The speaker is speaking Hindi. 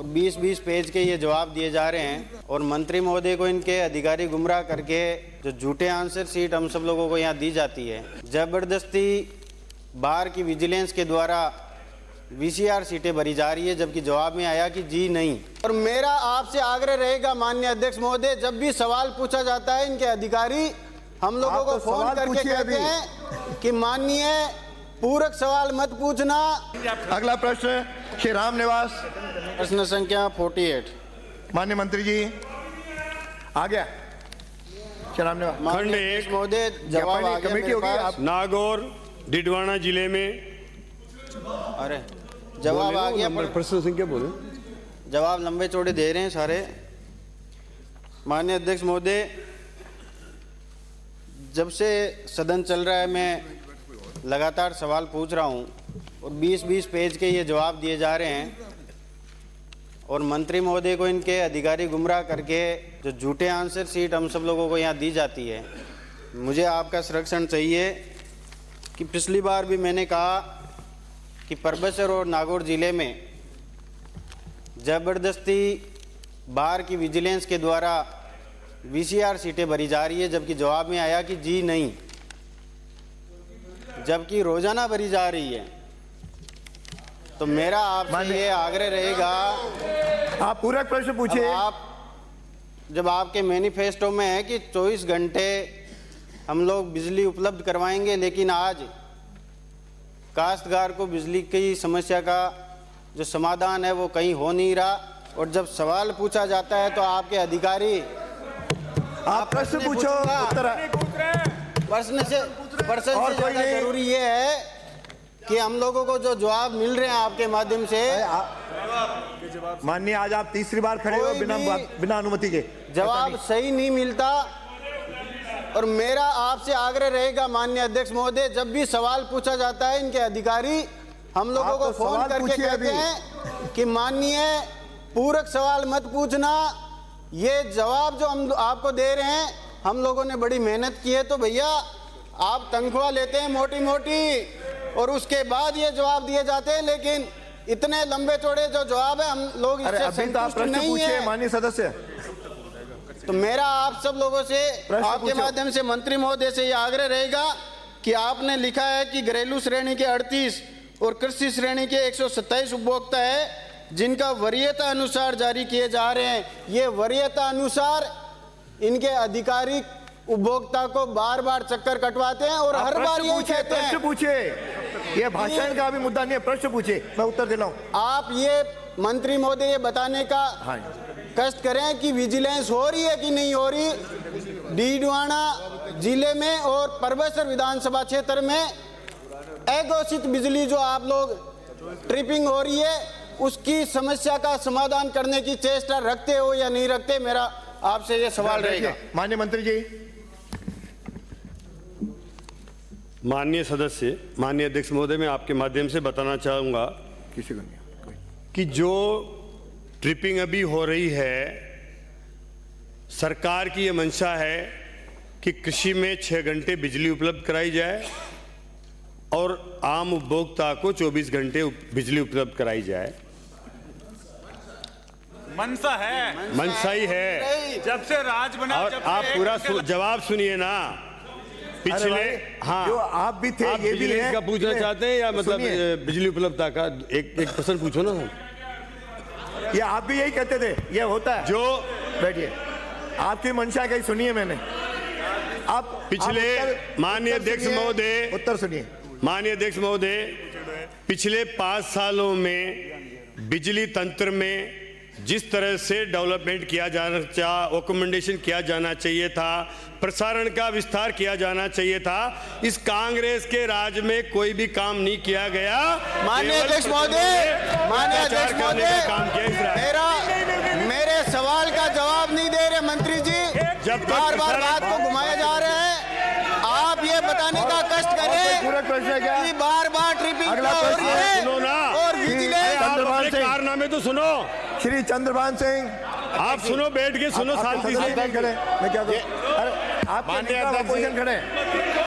और 20-20 पेज के ये जवाब दिए जा रहे हैं और मंत्री महोदय को इनके अधिकारी गुमराह करके जो झूठे आंसर शीट हम सब लोगों को यहाँ दी जाती है, जबरदस्ती बाहर की विजिलेंस के द्वारा VCR सीटें भरी जा रही है, जबकि जवाब में आया कि जी नहीं। और मेरा आपसे आग्रह रहेगा माननीय अध्यक्ष महोदय, जब भी सवाल पूछा जाता है इनके अधिकारी हम लोगों को फोन करके कहते हैं कि माननीय पूरक सवाल मत पूछना। अगला प्रश्न श्री राम निवास, प्रश्न संख्या 48। माननीय मंत्री जी आ गया। श्री राम निवास, खंड 1 महोदय जवाब आ गया कमेटी मेरे होगी पास। आप नागौर डिडवाना जिले में। अरे जवाब आ गया, प्रश्न संख्या बोले। जवाब लंबे चौड़े दे रहे हैं सारे। माननीय अध्यक्ष महोदय, जब से सदन चल रहा है मैं लगातार सवाल पूछ रहा हूं और 20-20 पेज के ये जवाब दिए जा रहे हैं और मंत्री महोदय को इनके अधिकारी गुमराह करके जो झूठे आंसर शीट हम सब लोगों को यहाँ दी जाती है। मुझे आपका संरक्षण चाहिए कि पिछली बार भी मैंने कहा कि परबसर और नागौर जिले में जबरदस्ती बाहर की विजिलेंस के द्वारा VCR सीटें भरी जा रही है, जबकि जवाब में आया कि जी नहीं, जबकि रोजाना भरी जा रही है। तो मेरा आपसे ये आग्रह रहेगा, आप पूरा प्रश्न पूछिए। आप जब आपके मैनिफेस्टो में है कि 24 घंटे हम लोग बिजली उपलब्ध करवाएंगे, लेकिन आज काश्तकार को बिजली की समस्या का जो समाधान है वो कहीं हो नहीं रहा। और जब सवाल पूछा जाता है तो आपके अधिकारी आप प्रश्न पूछो, उत्तर प्रश्न से ज़्यादा जरूरी ये है कि हम लोगों को जो जवाब मिल रहे हैं आपके माध्यम से। माननीय, आज आप तीसरी बार खड़े हो बिना अनुमति के। जवाब सही नहीं मिलता। और मेरा आपसे आग्रह रहेगा माननीय अध्यक्ष महोदय, जब भी सवाल पूछा जाता है इनके अधिकारी हम लोगों को फोन करके कहते हैं कि माननीय पूरक सवाल मत पूछना। ये जवाब जो हम आपको दे रहे हैं, हम लोगों ने बड़ी मेहनत की है, तो भैया आप तनख्वाह लेते हैं मोटी मोटी और उसके बाद ये जवाब दिए जाते हैं, लेकिन इतने लंबे चौड़े जो जवाब है हम लोग इससे संतुष्ट नहीं है। माननीय सदस्य, तो मेरा आप सब लोगों से आपके माध्यम से मंत्री महोदय से ये आग्रह रहेगा कि आपने लिखा है कि घरेलू श्रेणी के 38 और कृषि श्रेणी के 127 उपभोक्ता है जिनका वरीयता अनुसार जारी किए जा रहे हैं। ये वरीयता अनुसार इनके अधिकारी उपभोक्ता को बार बार चक्कर कटवाते हैं और हर बार यही कहते हैं। प्रश्न पूछिए, ये भाषण का भी मुद्दा नहीं है, प्रश्न पूछिए, मैं उत्तर दे रहा हूँ। आप ये मंत्री महोदय ये बताने का कष्ट करें कि विजिलेंस हो रही है कि नहीं हो रही। डीडवाना जिले में और परबसर विधानसभा क्षेत्र में अघोषित बिजली जो आप लोग ट्रिपिंग हो रही है, उसकी समस्या का समाधान करने की चेष्टा रखते हो या नहीं रखते, मेरा आपसे ये सवाल रहेगा। माननीय मंत्री जी। माननीय सदस्य, माननीय अध्यक्ष महोदय, मैं आपके माध्यम से बताना चाहूँगा किसी को नहीं कि जो ट्रिपिंग अभी हो रही है, सरकार की ये मंशा है कि कृषि में 6 घंटे बिजली उपलब्ध कराई जाए और आम उपभोक्ता को 24 घंटे बिजली उपलब्ध कराई जाए। मनसा है, मनसा ही है। जब से राज बना, और आप पूरा जवाब सुनिए ना। पिछले हाँ, जो आप भी थे, आप ये भी बिजली का पूछना चाहते हैं या मतलब बिजली उपलब्धता का एक प्रश्न पूछो ना। ये आप भी यही कहते थे, ये होता है। जो बैठिए, आपकी मंशा कहीं सुनिए मैंने। आप पिछले माननीय अध्यक्ष महोदय, उत्तर सुनिए। माननीय अध्यक्ष महोदय, पिछले 5 सालों में बिजली तंत्र में जिस तरह से डेवलपमेंट किया जाना चाहिए, ऑकमेंडेशन किया जाना चाहिए था, प्रसारण का विस्तार किया जाना चाहिए था, इस कांग्रेस के राज में कोई भी काम नहीं किया गया। माननीय अध्यक्ष महोदय, माननीय अध्यक्ष महोदय, मेरे सवाल का जवाब नहीं दे रहे मंत्री जी, जब बार बार बात को घुमाया जा रहा है। आप ये बताने का कष्ट करें कि बार बार ट्रिपिंग हो रही है और विजिलेंस कारनामे तो सुनो। श्री चंद्रभान सिंह, आप सुनो, बैठ के सुनो शांति से। मैं क्या करूं? अरे आप माननीय अध्यक्ष खड़े